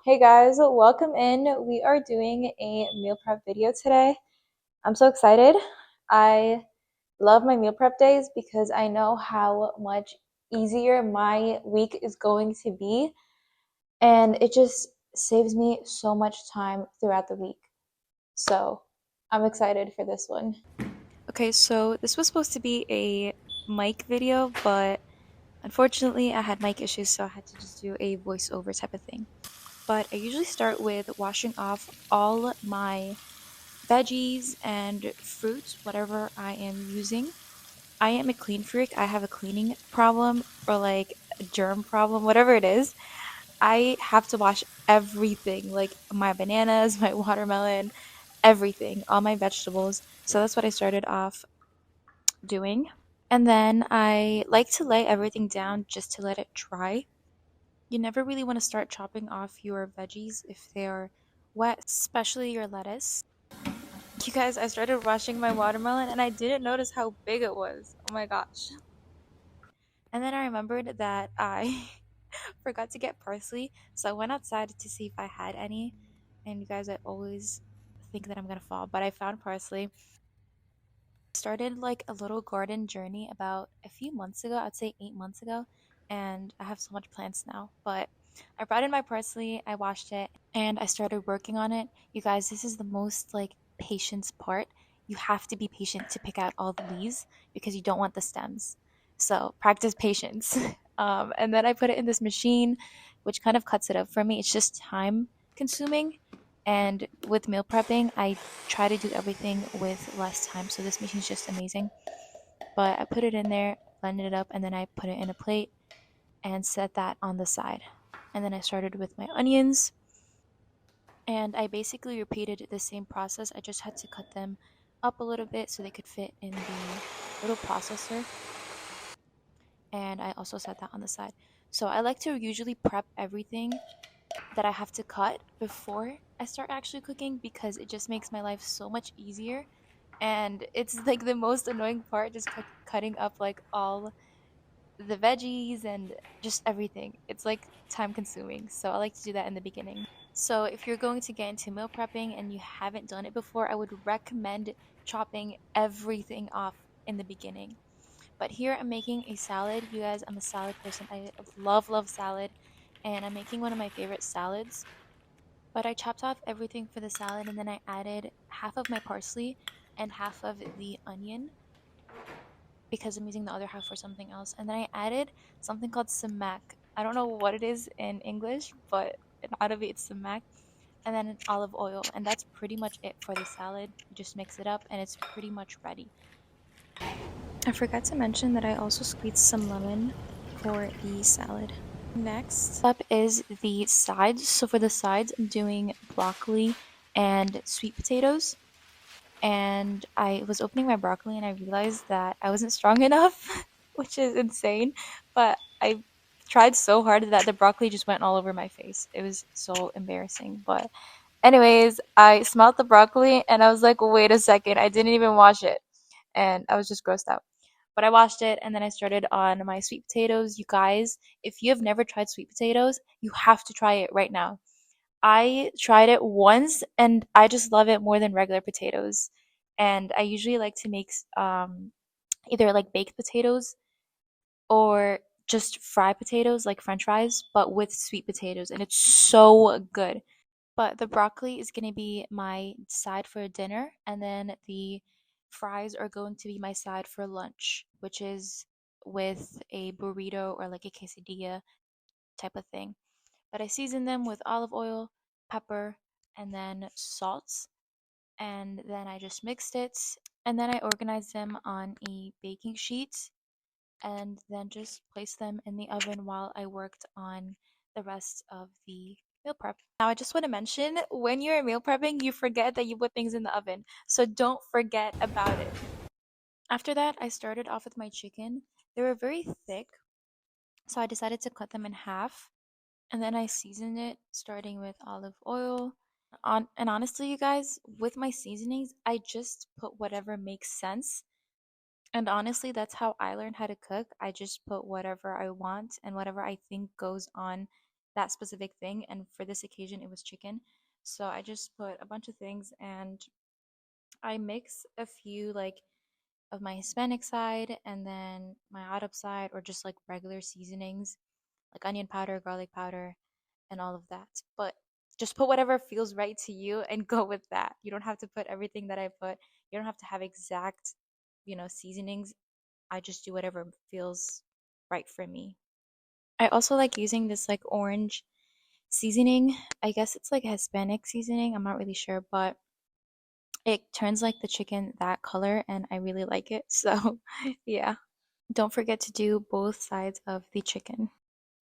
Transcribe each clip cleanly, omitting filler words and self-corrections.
Hey guys, welcome in. We are doing a meal prep video today. I'm so excited. I love my meal prep days because I know how much easier my week is going to be, and it just saves me so much time throughout the week. So I'm excited for this one. Okay, so this was supposed to be a mic video, but unfortunately I had mic issues, so I had to just do a voiceover type of thing. But I usually start with washing off all my veggies and fruits, whatever I am using. I am a clean freak. I have a cleaning problem or like a germ problem, whatever it is. I have to wash everything, like my bananas, my watermelon, everything, all my vegetables. So that's what I started off doing. And then I like to lay everything down just to let it dry. You never really want to start chopping off your veggies if they're wet, especially your lettuce. You guys, I started washing my watermelon and I didn't notice how big it was. Oh my gosh. And then I remembered that I forgot to get parsley, so I went outside to see if I had any. And you guys, I always think that I'm gonna fall, but I found parsley. Started like a little garden journey about a few months ago, I'd say 8 months ago, and I have so much plants now. But I brought in my parsley, I washed it, and I started working on it. You guys, this is the most like patience part. You have to be patient to pick out all the leaves because you don't want the stems. So practice patience. And then I put it in this machine, which kind of cuts it up for me. It's just time consuming. And with meal prepping, I try to do everything with less time. So this machine's just amazing. But I put it in there, blended it up, and then I put it in a plate and set that on the side. And then I started with my onions, and I basically repeated the same process. I just had to cut them up a little bit so they could fit in the little processor. And I also set that on the side. So I like to usually prep everything that I have to cut before I start actually cooking because it just makes my life so much easier. And it's like the most annoying part, just cutting up like all the veggies and just everything. It's like time consuming. So I like to do that in the beginning. So if you're going to get into meal prepping and you haven't done it before, I would recommend chopping everything off in the beginning. But here I'm making a salad. You guys, I'm a salad person. I love salad. And I'm making one of my favorite salads. But I chopped off everything for the salad and then I added half of my parsley and half of the onion because I'm using the other half for something else. And then I added something called sumac. I don't know what it is in English, but in Arabic it's sumac. And then olive oil. And that's pretty much it for the salad. You just mix it up and it's pretty much ready. I forgot to mention that I also squeezed some lemon for the salad. Next up is the sides. So for the sides, I'm doing broccoli and sweet potatoes. And I was opening my broccoli and I realized that I wasn't strong enough, which is insane. But I tried so hard that the broccoli just went all over my face. It was so embarrassing. But anyways, I smelled the broccoli and I was like, wait a second, I didn't even wash it. And I was just grossed out. But I washed it and then I started on my sweet potatoes. You guys, if you have never tried sweet potatoes, you have to try it right now. I tried it once and I just love it more than regular potatoes. And I usually like to make either like baked potatoes or just fried potatoes like french fries, but with sweet potatoes. And it's so good. But the broccoli is going to be my side for dinner, and then the fries are going to be my side for lunch, which is with a burrito or like a quesadilla type of thing. But I season them with olive oil, pepper, and then salt, and then I just mixed it, and then I organized them on a baking sheet and then just place them in the oven while I worked on the rest of the meal prep. Now, I just want to mention when you're meal prepping, you forget that you put things in the oven. So don't forget about it. After that, I started off with my chicken. They were very thick, so I decided to cut them in half. And then I seasoned it starting with olive oil. And honestly, you guys, with my seasonings, I just put whatever makes sense. And honestly, that's how I learned how to cook. I just put whatever I want and whatever I think goes on that specific thing, and for this occasion it was chicken. So I just put a bunch of things and I mix a few like of my Hispanic side and then my Arab side, or just like regular seasonings like onion powder, garlic powder, and all of that. But just put whatever feels right to you and go with that. You don't have to put everything that I put. You don't have to have exact, seasonings. I just do whatever feels right for me. I also like using this like orange seasoning. I guess it's like a Hispanic seasoning. I'm not really sure, but it turns like the chicken that color and I really like it. So, yeah. Don't forget to do both sides of the chicken.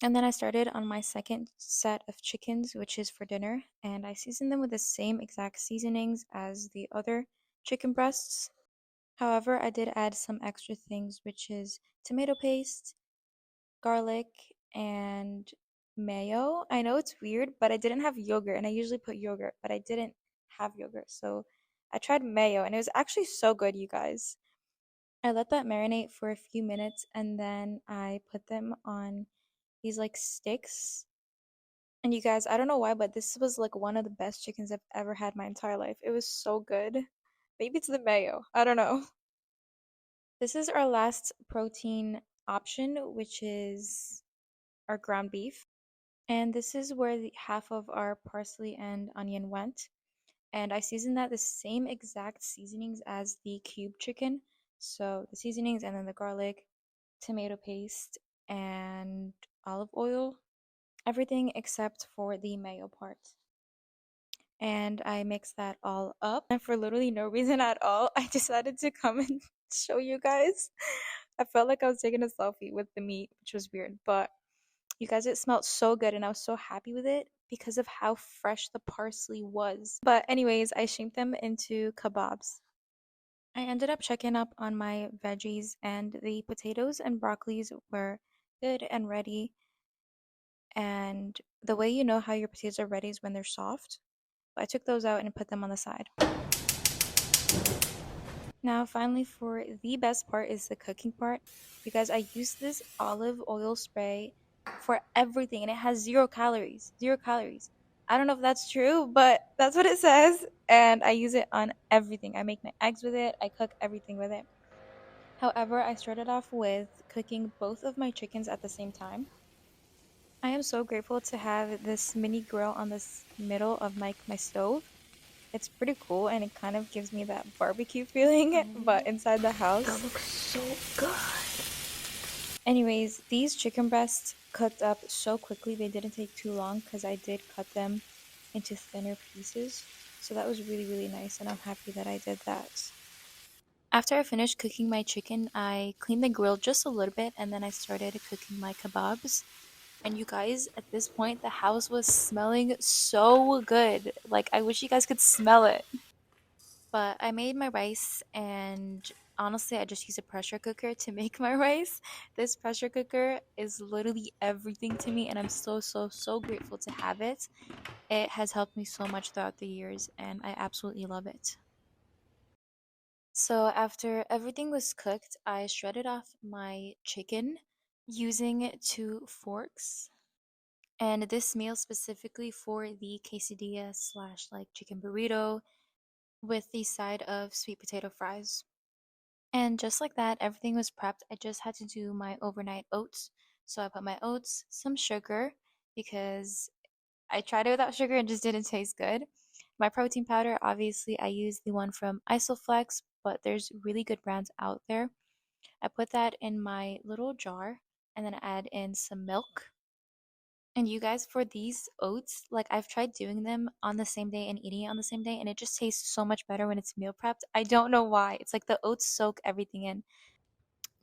And then I started on my second set of chickens, which is for dinner, and I seasoned them with the same exact seasonings as the other chicken breasts. However, I did add some extra things, which is tomato paste, garlic, and mayo. I know it's weird, but I didn't have yogurt, and I usually put yogurt, but I didn't have yogurt. So I tried mayo, and it was actually so good, you guys. I let that marinate for a few minutes, and then I put them on these like sticks. And you guys, I don't know why, but this was like one of the best chickens I've ever had my entire life. It was so good. Maybe it's the mayo. I don't know. This is our last protein option, which is our ground beef. And this is where the half of our parsley and onion went. And I seasoned that the same exact seasonings as the cube chicken. So the seasonings and then the garlic, tomato paste, and olive oil. Everything except for the mayo part. And I mixed that all up. And for literally no reason at all, I decided to come and show you guys. I felt like I was taking a selfie with the meat, which was weird. But you guys, it smelled so good and I was so happy with it because of how fresh the parsley was. But anyways, I shaped them into kebabs. I ended up checking up on my veggies, and the potatoes and broccolis were good and ready. And the way you know how your potatoes are ready is when they're soft. I took those out and put them on the side. Now, finally, for the best part is the cooking part. You guys, I use this olive oil spray for everything, and it has 0 calories. 0 calories. I don't know if that's true, but that's what it says. And I use it on everything. I make my eggs with it, I cook everything with it. However, I started off with cooking both of my chickens at the same time. I am so grateful to have this mini grill on this middle of my stove. It's pretty cool and it kind of gives me that barbecue feeling, but inside the house. That looks so good. Anyways, these chicken breasts cooked up so quickly. They didn't take too long because I did cut them into thinner pieces. So that was really, really nice, and I'm happy that I did that. After I finished cooking my chicken, I cleaned the grill just a little bit and then I started cooking my kebabs. And you guys, at this point, the house was smelling so good. Like, I wish you guys could smell it. But I made my rice, and honestly, I just use a pressure cooker to make my rice. This pressure cooker is literally everything to me, and I'm so, so, so grateful to have it. It has helped me so much throughout the years, and I absolutely love it. So, after everything was cooked, I shredded off my chicken using 2 forks. And this meal specifically for the quesadilla slash like chicken burrito with the side of sweet potato fries. And just like that, everything was prepped. I just had to do my overnight oats. So I put my oats, some sugar, because I tried it without sugar and just didn't taste good. My protein powder, obviously, I use the one from Isoflex, but there's really good brands out there. I put that in my little jar and then add in some milk. And you guys, for these oats, like I've tried doing them on the same day and eating it on the same day, and it just tastes so much better when it's meal prepped. I don't know why. It's like the oats soak everything in.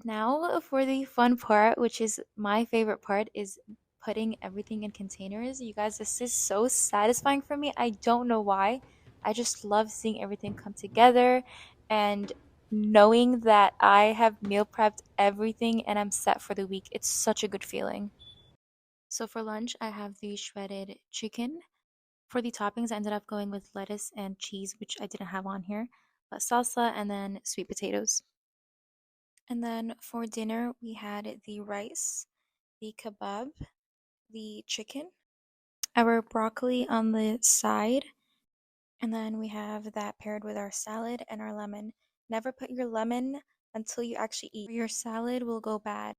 Now for the fun part, which is my favorite part, is putting everything in containers. You guys, this is so satisfying for me. I don't know why. I just love seeing everything come together and knowing that I have meal prepped everything and I'm set for the week. It's such a good feeling. So for lunch, I have the shredded chicken. For the toppings, I ended up going with lettuce and cheese, which I didn't have on here, but salsa and then sweet potatoes. And then for dinner, we had the rice, the kebab, the chicken. our broccoli on the side, and then we have that paired with our salad and our lemon. Never put your lemon until you actually eat, or your salad will go bad.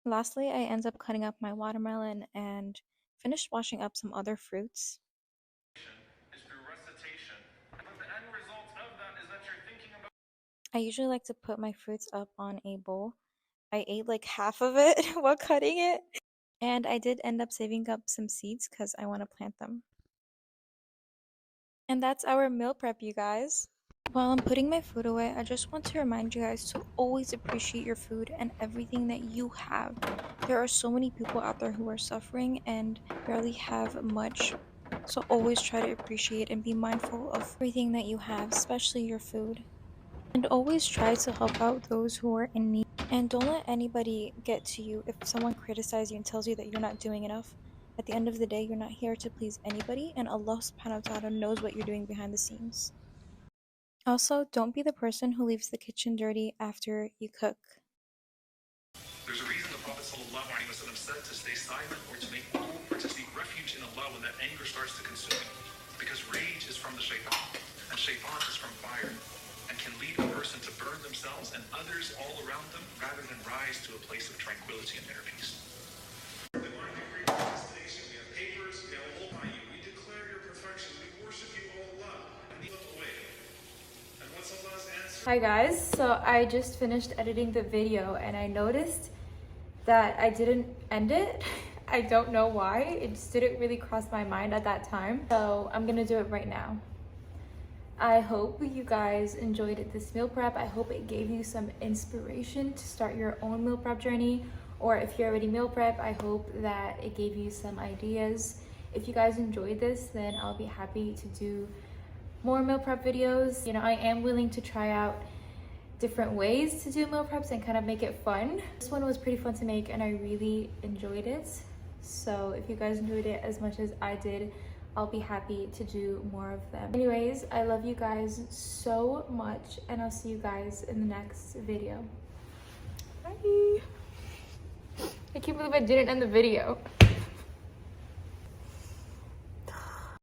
Lastly, I end up cutting up my watermelon and finished washing up some other fruits. Is through recitation. But the end result of that is that you're thinking about. I usually like to put my fruits up on a bowl. I ate like half of it while cutting it. And I did end up saving up some seeds because I want to plant them. And that's our meal prep, you guys. While I'm putting my food away, I just want to remind you guys to always appreciate your food and everything that you have. There are so many people out there who are suffering and barely have much. So always try to appreciate and be mindful of everything that you have, especially your food. And always try to help out those who are in need. And don't let anybody get to you if someone criticizes you and tells you that you're not doing enough. At the end of the day, you're not here to please anybody, and Allah subhanahu wa ta'ala knows what you're doing behind the scenes. Also, don't be the person who leaves the kitchen dirty after you cook. There's a reason the Prophet ﷺ said to stay silent or to make dua or to seek refuge in Allah when that anger starts to consume you. Because rage is from the shaitan, and shaitan is from fire, and can lead a person to burn themselves and others all around them rather than rise to a place of tranquility and inner peace. Hi guys, so I just finished editing the video and I noticed that I didn't end it. I don't know why, it just didn't really cross my mind at that time. So I'm gonna do it right now. I hope you guys enjoyed this meal prep. I hope it gave you some inspiration to start your own meal prep journey. Or if you're already meal prep, I hope that it gave you some ideas. If you guys enjoyed this, then I'll be happy to do more meal prep videos. You know, I am willing to try out different ways to do meal preps and kind of make it fun. This one was pretty fun to make and I really enjoyed it. So if you guys enjoyed it as much as I did, I'll be happy to do more of them. Anyways, I love you guys so much and I'll see you guys in the next video. Bye. I can't believe I didn't end the video.